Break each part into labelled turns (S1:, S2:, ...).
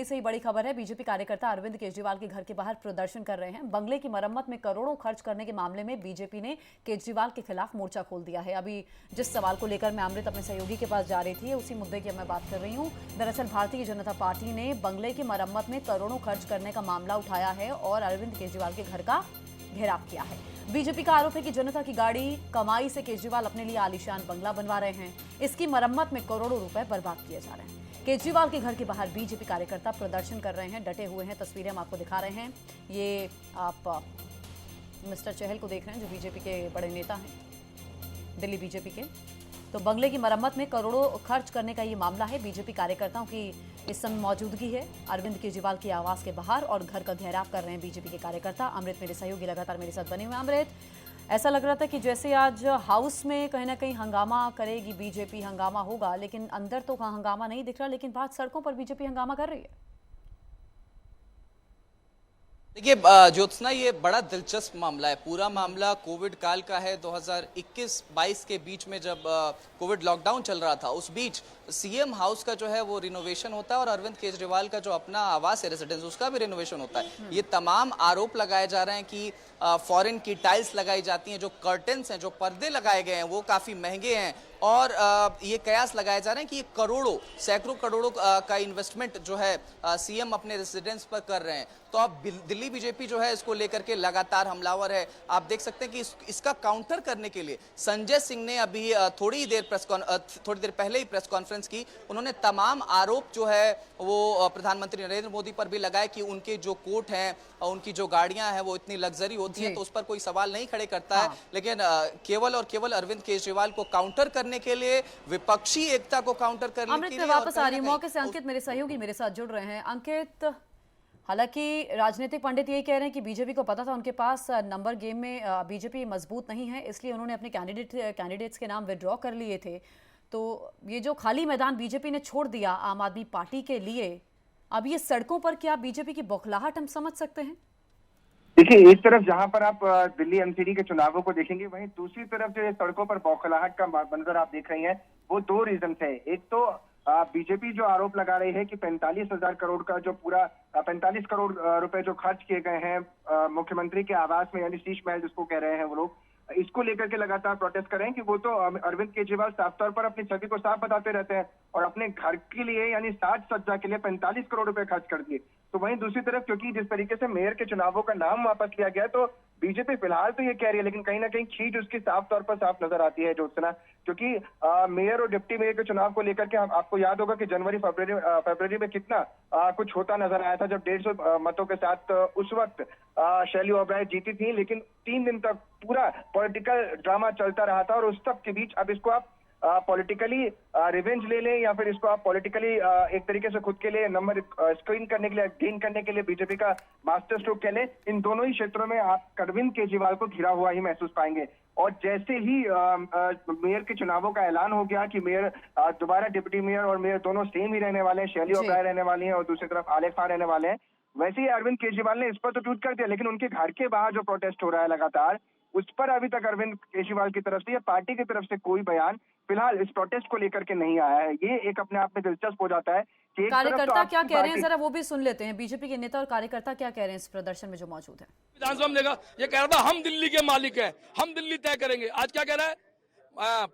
S1: दिल्ली से ही बड़ी खबर है। बीजेपी कार्यकर्ता अरविंद केजरीवाल के घर के बाहर प्रदर्शन कर रहे हैं। बंगले की मरम्मत में करोड़ों खर्च करने के मामले में बीजेपी ने केजरीवाल के खिलाफ मोर्चा खोल दिया है। अभी जिस सवाल को लेकर मैं अमृत अपने सहयोगी के पास जा रही थी, उसी मुद्दे की मैं बात कर रही हूँ। दरअसल भारतीय जनता पार्टी ने बंगले की मरम्मत में करोड़ों खर्च करने का मामला उठाया है और अरविंद केजरीवाल के घर का घेराव किया है। बीजेपी का आरोप है कि जनता की गाड़ी कमाई से केजरीवाल अपने लिए आलीशान बंगला बनवा रहे हैं। इसकी मरम्मत में करोड़ों रुपए बर्बाद किए जा रहे हैं। केजरीवाल के घर के बाहर बीजेपी कार्यकर्ता प्रदर्शन कर रहे हैं, डटे हुए हैं। तस्वीरें हम आपको दिखा रहे हैं। ये आप मिस्टर चहल को देख रहे हैं, जो बीजेपी के बड़े नेता हैं, दिल्ली बीजेपी के। तो बंगले की मरम्मत में करोड़ों खर्च करने का ये मामला है। बीजेपी कार्यकर्ताओं की इस समय मौजूदगी है अरविंद केजरीवाल की आवास के बाहर और घर का घेराव कर रहे हैं बीजेपी के कार्यकर्ता। अमृत मेरे सहयोगी लगातार मेरे साथ बने हुए। अमृत, ऐसा लग रहा था कि जैसे आज हाउस में कहीं ना कहीं हंगामा करेगी बीजेपी, हंगामा होगा, लेकिन अंदर तो हंगामा नहीं दिख रहा, लेकिन बाहर सड़कों पर बीजेपी हंगामा कर रही है।
S2: देखिए ज्योत्सना, ये बड़ा दिलचस्प मामला है। पूरा मामला कोविड काल का है। 2021-22 के बीच में जब कोविड लॉकडाउन चल रहा था, उस बीच सीएम हाउस का जो है वो रिनोवेशन होता है और अरविंद केजरीवाल का जो अपना आवास है, रेजिडेंस, उसका भी रिनोवेशन होता है। ये तमाम आरोप लगाए जा रहे हैं कि फॉरेन की टाइल्स लगाई जाती हैं, जो कर्टन्स हैं, जो पर्दे लगाए गए हैं, वो काफी महंगे हैं और ये कयास लगाए जा रहे हैं कि ये करोड़ों, सैकड़ों करोड़ों का इन्वेस्टमेंट जो है सीएम अपने रेजिडेंस पर कर रहे हैं। तो अब दिल्ली बीजेपी जो है इसको लेकर के लगातार हमलावर है। आप देख सकते हैं कि इसका काउंटर करने के लिए संजय सिंह ने अभी थोड़ी देर पहले ही प्रेस कॉन्फ्रेंस की। उन्होंने तमाम आरोप जो है वो प्रधानमंत्री नरेंद्र मोदी पर भी लगाए कि उनके जो कोर्ट हैं, उनकी जो गाड़ियां हैं वो इतनी लग्जरी होती हैं, तो उस पर कोई सवाल नहीं खड़े करता है। लेकिन केवल और केवल अरविंद केजरीवाल को काउंटर करने के लिए, विपक्षी एकता को काउंटर करने के लिए।
S1: वापस आ रही हूं मौके से। अंकित मेरे सहयोगी मेरे साथ जुड़ रहे हैं। अंकित, हालांकि राजनीतिक पंडित यही कह रहे हैं कि बीजेपी को पता था उनके पास नंबर गेम में बीजेपी मजबूत नहीं है, इसलिए उन्होंने अपने कैंडिडेट्स के नाम विड्रॉ कर लिए थे। तो ये जो खाली मैदान बीजेपी ने छोड़ दिया आम आदमी पार्टी के लिए, अब ये सड़कों पर क्या बीजेपी की बौखलाहट हम समझ सकते हैं?
S3: देखिए, एक तरफ जहां पर आप दिल्ली एमसीडी के चुनावों को देखेंगे, वहीं दूसरी तरफ जो सड़कों पर बौखलाहट का मंजर आप देख रही हैं, वो दो रीजन है। एक तो बीजेपी जो आरोप लगा रही है कि 45,000 करोड़ का जो पूरा 45 करोड़ रुपए जो खर्च किए गए हैं मुख्यमंत्री के आवास में, यानी शीश महल जिसको कह रहे हैं वो लोग, इसको लेकर के लगातार प्रोटेस्ट कर रहे हैं कि वो तो अरविंद केजरीवाल साफ तौर पर अपनी छवि को साफ बताते रहते हैं और अपने घर के लिए यानी साज सज्जा के लिए 45 करोड़ रुपए खर्च कर दिए। तो वहीं दूसरी तरफ क्योंकि जिस तरीके से मेयर के चुनावों का नाम वापस लिया गया, तो बीजेपी फिलहाल तो ये कह रही है, लेकिन कहीं ना कहीं खींच उसकी साफ तौर पर साफ नजर आती है ज्योत्सना। क्योंकि मेयर और डिप्टी मेयर के चुनाव को लेकर के आपको याद होगा कि जनवरी फरवरी में कितना कुछ होता नजर आया था, जब 150 मतों के साथ उस वक्त शैली ओबराय जीती थी। लेकिन 3 दिन तक पूरा पॉलिटिकल ड्रामा चलता रहा था और उस सब के बीच अब इसको आप पॉलिटिकली रिवेंज ले लें या फिर इसको आप पॉलिटिकली एक तरीके से खुद के लिए नंबर स्क्रीन करने के लिए, गेन करने के लिए बीजेपी का मास्टर स्ट्रोक कह लें, इन दोनों ही क्षेत्रों में आप अरविंद केजरीवाल को घिरा हुआ ही महसूस पाएंगे। और जैसे ही मेयर के चुनावों का ऐलान हो गया कि मेयर दोबारा डिप्टी मेयर और मेयर दोनों सेम ही रहने वाले हैं, शैली ओबराय रहने वाली हैं और दूसरी तरफ आलेख खान रहने वाले हैं, वैसे ही अरविंद केजरीवाल ने इस पर तो ट्वीट कर दिया, लेकिन उनके घर के बाहर जो प्रोटेस्ट हो रहा है लगातार, उस पर अभी तक अरविंद केजरीवाल की तरफ से या पार्टी की तरफ से कोई बयान फिलहाल इस प्रोटेस्ट को लेकर के नहीं आया है। ये एक अपने आप में दिलचस्प हो जाता है कि
S1: कार्यकर्ता क्या कह रहे हैं, जरा वो भी सुन लेते हैं। बीजेपी के नेता और कार्यकर्ता क्या कह रहे हैं इस प्रदर्शन में जो मौजूद है।
S4: विधानसभा में देगा, ये कह रहा था हम दिल्ली के मालिक हैं, हम दिल्ली तय करेंगे। आज क्या कह रहा है,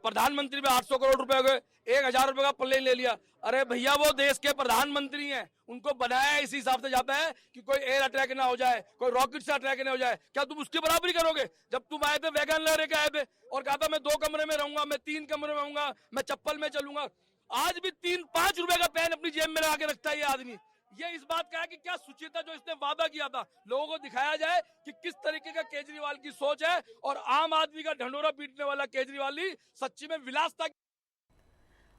S4: प्रधानमंत्री में 800 करोड़ रुपए हो गए, 1,000 रुपए का प्लेन ले लिया। अरे भैया, वो देश के प्रधानमंत्री हैं, उनको बनाया इसी हिसाब से जाता है कि कोई एयर अटैक ना हो जाए, कोई रॉकेट से अटैक ना हो जाए। क्या तुम उसकी बराबरी करोगे? जब तुम आए थे वैगन लेके आए थे और कहा था मैं 2 कमरे में रहूंगा, मैं 3 कमरे में रहूंगा, मैं चप्पल में चलूंगा। आज भी 3-5 रुपए का पेन अपनी जेब में लगा के रखता है ये आदमी। ये इस बात का है कि क्या सुचिता जो इसने वादा किया था, लोगों को दिखाया जाए कि किस तरीके का केजरीवाल की सोच है और आम आदमी का ढंढोरा पीटने वाला केजरीवाल ही सच्ची में विलासता।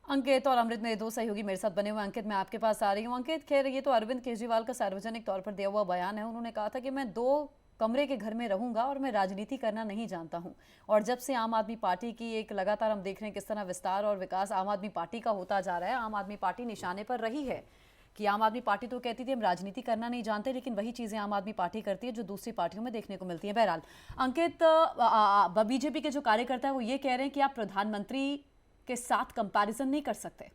S1: अंकित और अमृत मेरे दो सहयोगी मेरे साथ बने हुए। अंकित, मैं आपके पास आ रही हूँ। अंकित, खैर ये तो अरविंद केजरीवाल का सार्वजनिक तौर पर दिया हुआ बयान है। उन्होंने कहा था कि मैं 2 कमरे के घर में रहूंगा और मैं राजनीति करना नहीं जानता हूं। और जब से आम आदमी पार्टी की एक लगातार हम देख रहे हैं किस तरह विस्तार और विकास आम आदमी पार्टी का होता जा रहा है, आम आदमी पार्टी निशाने पर रही है कि आम आदमी पार्टी तो कहती थी हम राजनीति करना नहीं जानते, लेकिन वही चीजें आम आदमी पार्टी करती है जो दूसरी पार्टियों में देखने को मिलती है। बहरहाल अंकित, बीजेपी के जो कार्यकर्ता है वो ये कह रहे हैं कि आप प्रधानमंत्री के साथ कंपैरिजन नहीं कर सकते।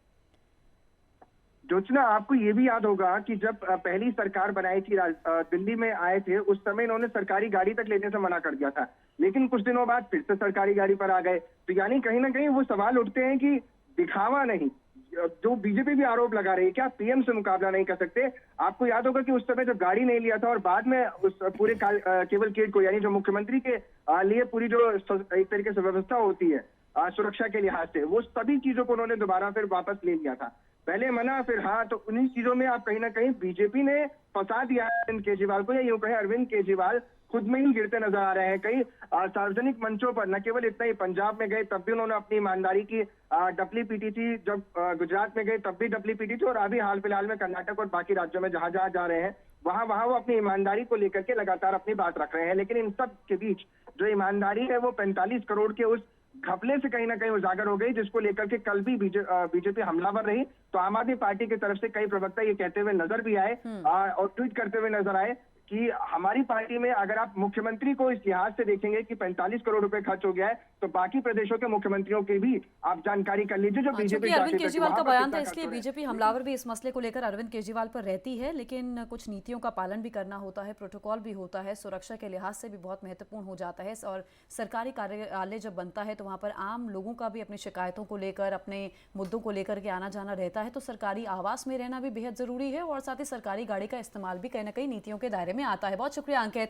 S3: ज्योत्सना, आपको ये भी याद होगा कि जब पहली सरकार बनाई थी, दिल्ली में आए थे, उस समय इन्होंने सरकारी गाड़ी तक लेने से मना कर दिया था। लेकिन कुछ दिनों बाद फिर से सरकारी गाड़ी पर आ गए। तो यानी कहीं ना कहीं वो सवाल उठते हैं कि दिखावा नहीं, जो बीजेपी भी आरोप लगा रही है, क्या पीएम से मुकाबला नहीं कर सकते? आपको याद होगा कि उस समय जब गाड़ी नहीं लिया था और बाद में उस पूरे केवल किड को, यानी जो मुख्यमंत्री के लिए पूरी जो एक तरीके से व्यवस्था होती है सुरक्षा के लिहाज से, वो सभी चीजों को उन्होंने दोबारा फिर वापस ले लिया था। पहले मना फिर हाँ, तो उन्हीं चीजों में आप कहीं ना कहीं बीजेपी ने फंसा दिया है अरविंद केजरीवाल को, या यूं कहें अरविंद केजरीवाल खुद में ही गिरते नजर आ रहे हैं। कई सार्वजनिक मंचों पर, न केवल इतना ही, पंजाब में गए तब भी उन्होंने अपनी ईमानदारी की डपली पीटी थी, जब गुजरात में गए तब भी डपली पीटी थी, और अभी हाल फिलहाल में कर्नाटक और बाकी राज्यों में जहां जहां जा रहे हैं वहां वहां वो अपनी ईमानदारी को लेकर के लगातार अपनी बात रख रहे हैं। लेकिन इन सब के बीच जो ईमानदारी है वो 45 करोड़ के उस घपले से कहीं ना कहीं उजागर हो गई, जिसको लेकर के कल भी बीजेपी हमलावर रही। तो आम आदमी पार्टी की तरफ से कई प्रवक्ता ये कहते हुए नजर भी आए और ट्वीट करते हुए नजर आए कि हमारी पार्टी में अगर आप मुख्यमंत्री को इस लिहाज से देखेंगे कि 45 करोड़ रुपए खर्च हो गया है, तो बाकी प्रदेशों के मुख्यमंत्रियों की भी आप जानकारी कर लीजिए जो बीजेपी।
S1: अरविंद केजरीवाल का बयान था, इसलिए बीजेपी हमलावर भी इस मसले को लेकर अरविंद केजरीवाल पर रहती है, लेकिन कुछ नीतियों का पालन भी करना होता है, प्रोटोकॉल भी होता है, सुरक्षा के लिहाज से भी बहुत महत्वपूर्ण हो जाता है। और सरकारी कार्यालय जब बनता है तो वहां पर आम लोगों का भी अपनी शिकायतों को लेकर, अपने मुद्दों को लेकर के आना जाना रहता है। तो सरकारी आवास में रहना भी बेहद जरूरी है, और साथ ही सरकारी गाड़ी का इस्तेमाल भी कहीं ना कहीं नीतियों के दायरे में आता है। बहुत शुक्रिया अंकित।